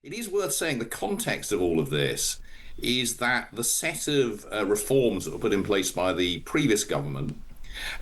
It is worth saying the context of all of this is that the set of reforms that were put in place by the previous government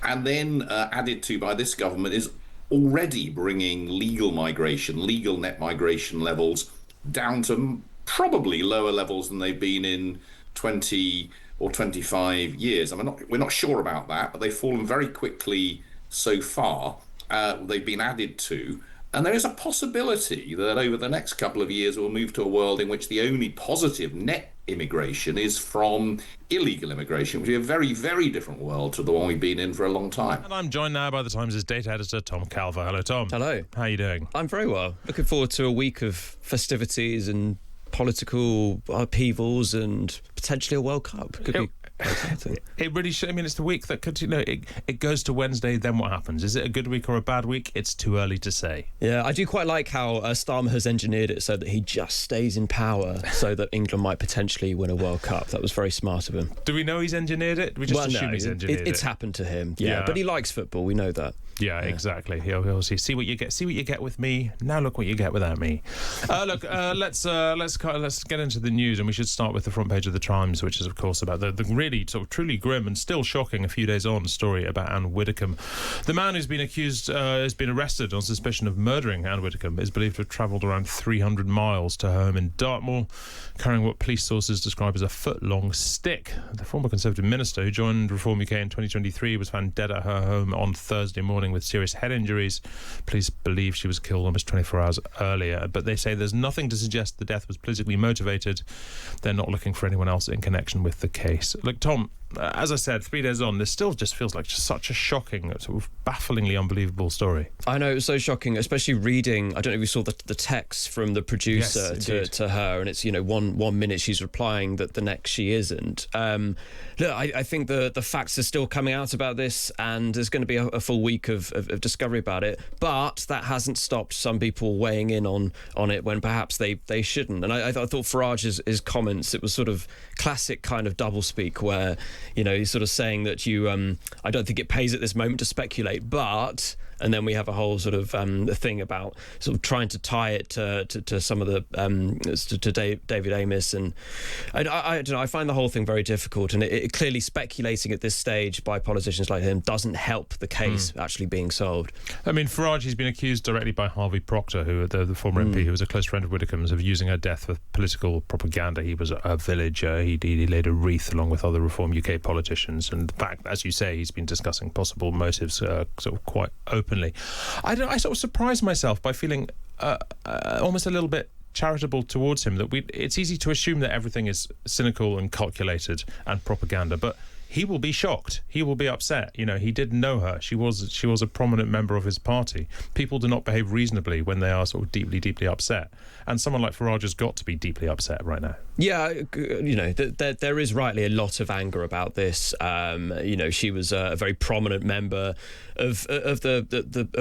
and then added to by this government is already bringing legal migration, legal net migration levels down to probably lower levels than they've been in 20 or 25 years. We're not sure about that, but they've fallen very quickly so far. They've been added to. And there is a possibility that over the next couple of years, we'll move to a world in which the only positive net immigration is from illegal immigration, which is a very, very different world to the one we've been in for a long time. And I'm joined now by the Times' data editor, Tom Calver. Hello, Tom. Hello. How are you doing? I'm very well. Looking forward to a week of festivities and political upheavals and potentially a World Cup. Could be exciting. It really should. I mean, it's the week that could, it goes to Wednesday, then what happens? Is it a good week or a bad week? It's too early to say. Yeah, I do quite like how Starmer has engineered it so that he just stays in power so that England might potentially win a World Cup. That was very smart of him. Do we know he's engineered it? We just assume he's engineered it. It's happened to him, yeah. But he likes football, we know that. Yeah, exactly. He'll see what you get with me. Now look what you get without me. Let's get into the news, and we should start with the front page of the Times, which is of course about the really sort of truly grim and still shocking a few days on story about Anne Whitikham. The man who's been accused has been arrested on suspicion of murdering Anne Whitikham is believed to have travelled around 300 miles to her home in Dartmoor, carrying what police sources describe as a foot-long stick. The former Conservative minister who joined Reform UK in 2023 was found dead at her home on Thursday morning with serious head injuries. Police believe she was killed almost 24 hours earlier, but they say there's nothing to suggest the death was politically motivated. They're not looking for anyone else in connection with the case. Look, Tom, as I said, 3 days on, this still just feels like such a shocking, sort of bafflingly unbelievable story. I know, it was so shocking, especially reading, I don't know if you saw the text from the producer to her, and it's, one minute she's replying that the next she isn't. Look, I think the facts are still coming out about this, and there's going to be a full week of discovery about it, but that hasn't stopped some people weighing in on it when perhaps they shouldn't. And I thought Farage's his comments, it was sort of classic kind of doublespeak where, he's sort of saying that I don't think it pays at this moment to speculate, but... And then we have a whole sort of thing about sort of trying to tie it to some of the to David Amess, and I don't know. I find the whole thing very difficult, and it clearly speculating at this stage by politicians like him doesn't help the case actually being solved. I mean, Farage, he's been accused directly by Harvey Proctor, who the former MP, who was a close friend of Whittakham's, of using her death for political propaganda. He was a villager. He laid a wreath along with other Reform UK politicians, and the fact, as you say, he's been discussing possible motives sort of quite openly. I sort of surprised myself by feeling almost a little bit charitable towards him, that it's easy to assume that everything is cynical and calculated and propaganda, but he will be shocked. He will be upset. He did know her. She was a prominent member of his party. People do not behave reasonably when they are sort of deeply, deeply upset. And someone like Farage has got to be deeply upset right now. Yeah, there is rightly a lot of anger about this. She was a very prominent member of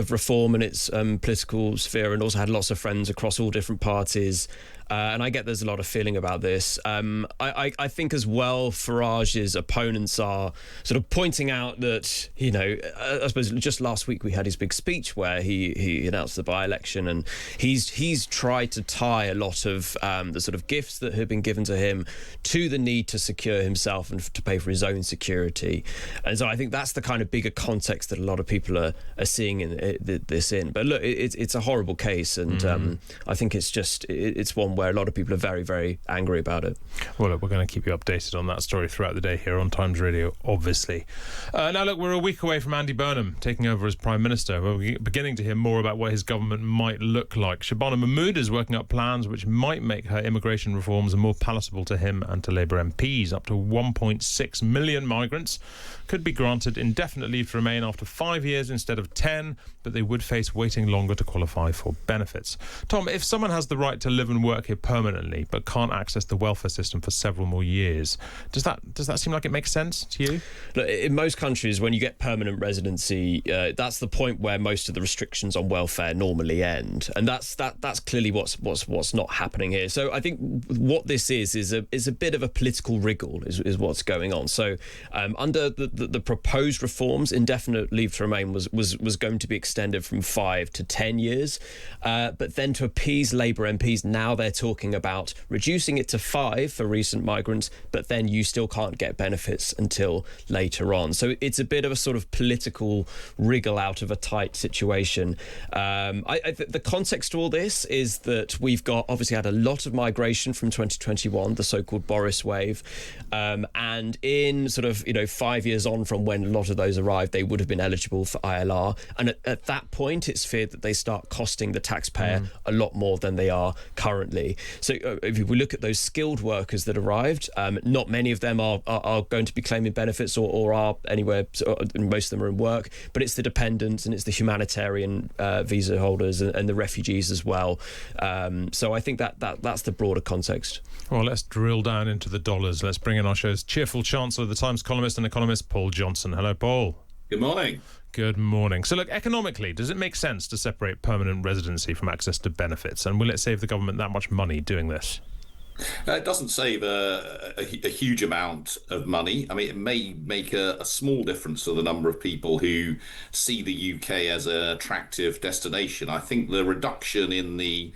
Reform and its political sphere, and also had lots of friends across all different parties. And I get there's a lot of feeling about this. I think as well Farage's opponents are sort of pointing out that, I suppose just last week we had his big speech where he announced the by-election, and he's tried to tie a lot of the sort of gifts that have been given to him to the need to secure himself and to pay for his own security. And so I think that's the kind of bigger context that a lot of people are seeing this in. But look, it's a horrible case, and I think it's one where a lot of people are very, very angry about it. Well, look, we're going to keep you updated on that story throughout the day here on Times Radio, obviously. Now, look, we're a week away from Andy Burnham taking over as Prime Minister. We're beginning to hear more about what his government might look like. Shabana Mahmood is working up plans which might make her immigration reforms more palatable to him and to Labour MPs. Up to 1.6 million migrants could be granted indefinite leave to remain after 5 years instead of 10, but they would face waiting longer to qualify for benefits. Tom, if someone has the right to live and work here permanently but can't access the welfare system for several more years, does that seem like it makes sense? sense to you? Look, in most countries, when you get permanent residency, that's the point where most of the restrictions on welfare normally end, and that's clearly what's not happening here. So I think what this is a bit of a political wriggle, is what's going on. So under the proposed reforms, indefinite leave to remain was going to be extended from 5 to 10 years, but then to appease Labour MPs, now they're talking about reducing it to 5 for recent migrants, but then you still can't get benefits until later on. So it's a bit of a sort of political wriggle out of a tight situation. The context to all this is that we've obviously had a lot of migration from 2021, the so-called Boris wave, and in sort of 5 years on from when a lot of those arrived, they would have been eligible for ILR, and at that point it's feared that they start costing the taxpayer a lot more than they are currently. So if we look at those skilled workers that arrived, not many of them are going to be claiming benefits or are anywhere, most of them are in work, but it's the dependents and it's the humanitarian visa holders and the refugees as well. So I think that's the broader context. Well, let's drill down into the dollars. Let's bring in our show's cheerful chancellor of the Times columnist and economist, Paul Johnson. Hello, Paul. Good morning. Good morning. So look, economically, does it make sense to separate permanent residency from access to benefits? And will it save the government that much money doing this? It doesn't save a huge amount of money. I mean, it may make a small difference to the number of people who see the UK as an attractive destination. I think the reduction in the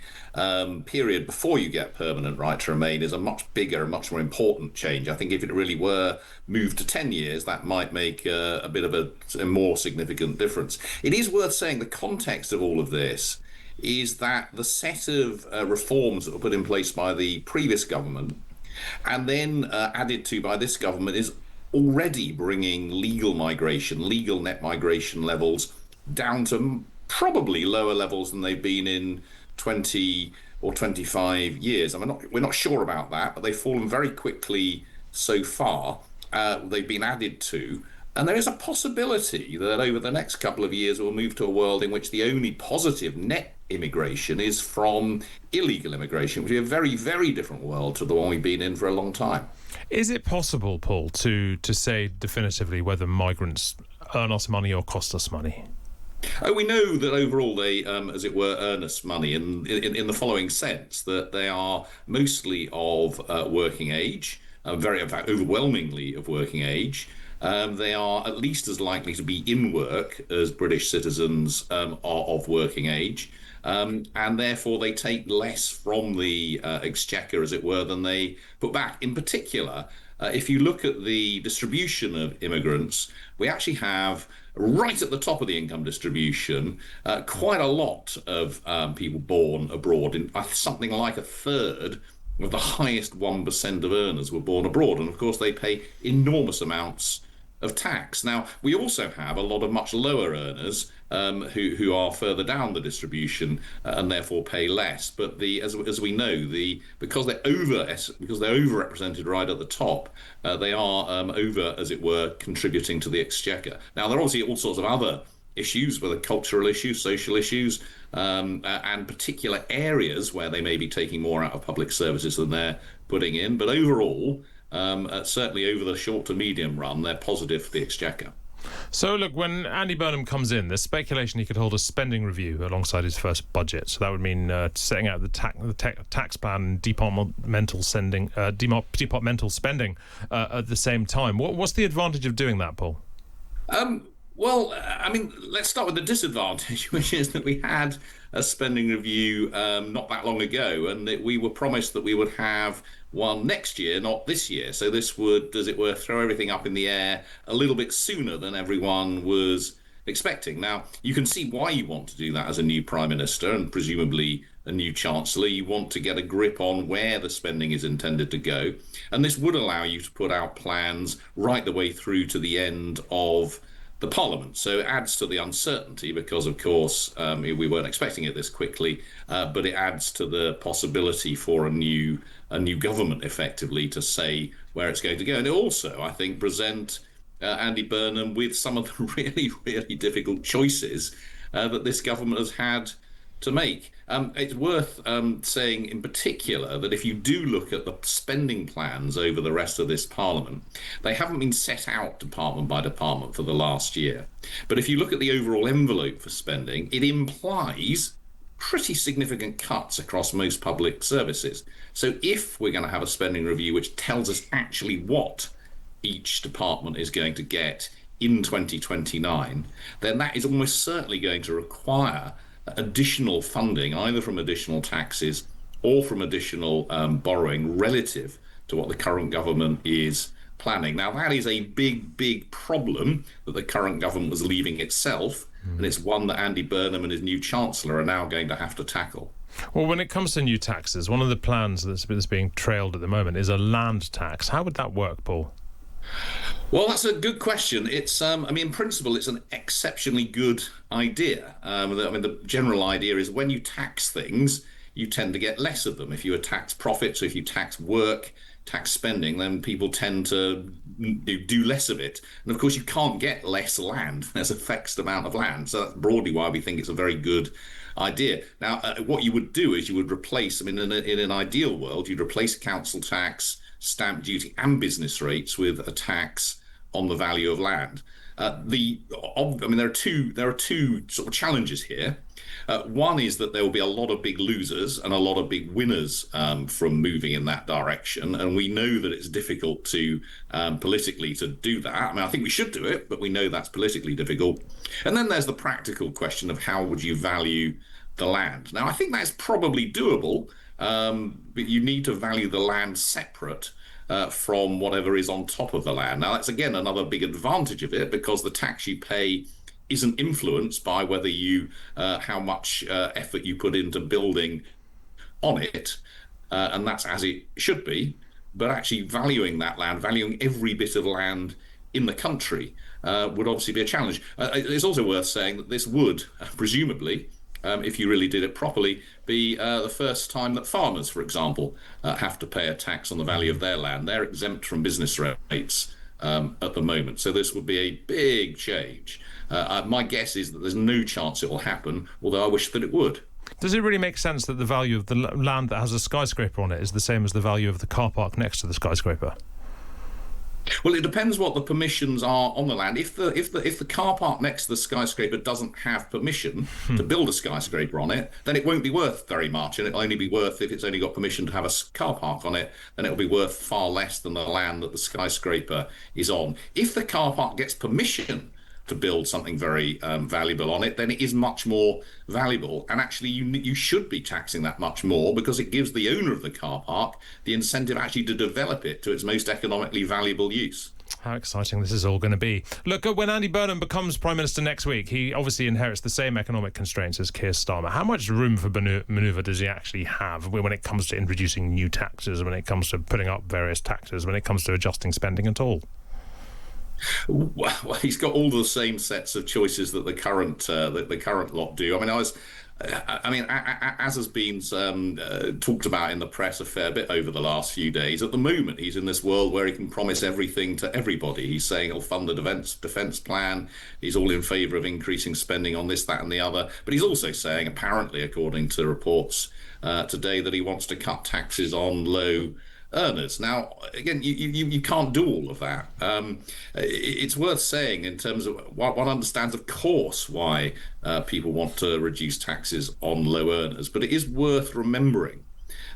period before you get permanent right to remain is a much bigger and much more important change. I think if it really were moved to 10 years, that might make a bit of a more significant difference. It is worth saying the context of all of this is that the set of reforms that were put in place by the previous government and then added to by this government is already bringing legal net migration levels down to probably lower levels than they've been in 20 or 25 years. I mean, we're not sure about that, but they've fallen very quickly so far. They've been added to. And there is a possibility that over the next couple of years we'll move to a world in which the only positive net immigration is from illegal immigration, which is a very, very different world to the one we've been in for a long time. Is it possible, Paul, to say definitively whether migrants earn us money or cost us money? Oh, we know that overall they, as it were, earn us money in the following sense, that they are mostly of working age, in fact, overwhelmingly of working age. They are at least as likely to be in work as British citizens are of working age, and therefore they take less from the exchequer, as it were, than they put back. In particular, if you look at the distribution of immigrants, we actually have, right at the top of the income distribution, quite a lot of people born abroad. Something like a third of the highest 1% of earners were born abroad, and of course they pay enormous amounts of tax. Now, we also have a lot of much lower earners who are further down the distribution and therefore pay less. But as we know, because they're overrepresented right at the top, they are over, as it were, contributing to the exchequer. Now, there are obviously all sorts of other issues, whether cultural issues, social issues, and particular areas where they may be taking more out of public services than they're putting in. But overall, certainly over the short to medium run, they're positive for the exchequer. So look, when Andy Burnham comes in, there's speculation he could hold a spending review alongside his first budget. So that would mean setting out the tax plan, departmental spending at the same time. What's the advantage of doing that, Paul? Well, I mean, let's start with the disadvantage, which is that we had a spending review not that long ago, and that we were promised that we would have one next year, not this year. So this would, as it were, throw everything up in the air a little bit sooner than everyone was expecting. Now, you can see why you want to do that as a new Prime Minister and presumably a new Chancellor. You want to get a grip on where the spending is intended to go. And this would allow you to put out plans right the way through to the end of the Parliament. So it adds to the uncertainty because, of course, we weren't expecting it this quickly, but it adds to the possibility for a new government, effectively, to say where it's going to go. And it also, I think, present Andy Burnham with some of the really, really difficult choices that this government has had to make. It's worth saying in particular that if you do look at the spending plans over the rest of this Parliament, they haven't been set out department by department for the last year. But if you look at the overall envelope for spending, it implies pretty significant cuts across most public services. So if we're going to have a spending review which tells us actually what each department is going to get in 2029, then that is almost certainly going to require additional funding, either from additional taxes or from additional borrowing relative to what the current government is planning. Now, that is a big problem that the current government was leaving itself, and it's one that Andy Burnham and his new Chancellor are now going to have to tackle. Well, when it comes to new taxes, one of the plans that's being trailed at the moment is a land tax. How would that work, Paul? Well, that's a good question. It's, in principle, it's an exceptionally good idea. The general idea is when you tax things, you tend to get less of them. If you tax profits, or if you tax work, tax spending, then people tend to do less of it. And of course, you can't get less land. There's a fixed amount of land. So that's broadly why we think it's a very good idea. Now, what you would do is you would replace, in an ideal world, you'd replace council tax, stamp duty and business rates with a tax on the value of land. There are two sort of challenges here. One is that there will be a lot of big losers and a lot of big winners from moving in that direction, and we know that it's difficult to politically to do that. I think we should do it, but we know that's politically difficult. And then there's the practical question of how would you value the land. Now, I think that's probably doable, but you need to value the land separate from whatever is on top of the land. Now, that's again another big advantage of it, because the tax you pay isn't influenced by whether you how much effort you put into building on it, and that's as it should be. But actually valuing that land, valuing every bit of land in the country, would obviously be a challenge. It's also worth saying that this would presumably, if you really did it properly, be the first time that farmers, for example, have to pay a tax on the value of their land. They're exempt from business rates at the moment. So this would be a big change. My guess is that there's no chance it will happen, although I wish that it would. Does it really make sense that the value of the land that has a skyscraper on it is the same as the value of the car park next to the skyscraper? Well, it depends what the permissions are on the land. If the car park next to the skyscraper doesn't have permission to build a skyscraper on it, then it won't be worth very much, and it'll only be worth, if it's only got permission to have a car park on it, then it'll be worth far less than the land that the skyscraper is on. If the car park gets permission to build something very valuable on it, then it is much more valuable. And actually, you should be taxing that much more, because it gives the owner of the car park the incentive actually to develop it to its most economically valuable use. How exciting this is all going to be. Look, when Andy Burnham becomes Prime Minister next week, he obviously inherits the same economic constraints as Keir Starmer. How much room for manoeuvre does he actually have when it comes to introducing new taxes, when it comes to putting up various taxes, when it comes to adjusting spending at all? Well, he's got all the same sets of choices that the current lot do. As has been talked about in the press a fair bit over the last few days, at the moment he's in this world where he can promise everything to everybody. He's saying he'll fund the defence plan. He's all in favour of increasing spending on this, that and the other. But he's also saying, apparently, according to reports today, that he wants to cut taxes on low earners. Now, again, you can't do all of that. It's worth saying, in terms of one understands, of course, why people want to reduce taxes on low earners, but it is worth remembering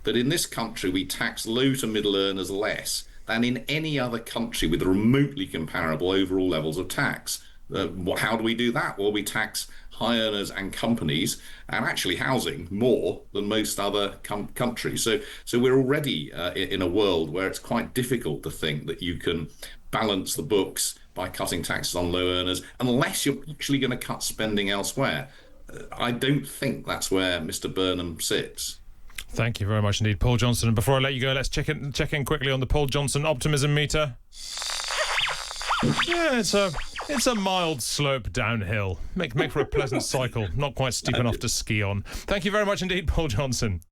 that in this country we tax low to middle earners less than in any other country with remotely comparable overall levels of tax. How do we do that? Well, we tax high earners and companies, and actually housing, more than most other countries. So we're already in a world where it's quite difficult to think that you can balance the books by cutting taxes on low earners, unless you're actually going to cut spending elsewhere. I don't think that's where Mr. Burnham sits. Thank you very much indeed, Paul Johnson. And before I let you go, let's check in quickly on the Paul Johnson optimism meter. Yeah, it's a mild slope downhill. Make for a pleasant cycle. Not quite steep enough to ski on. Thank you very much indeed, Paul Johnson.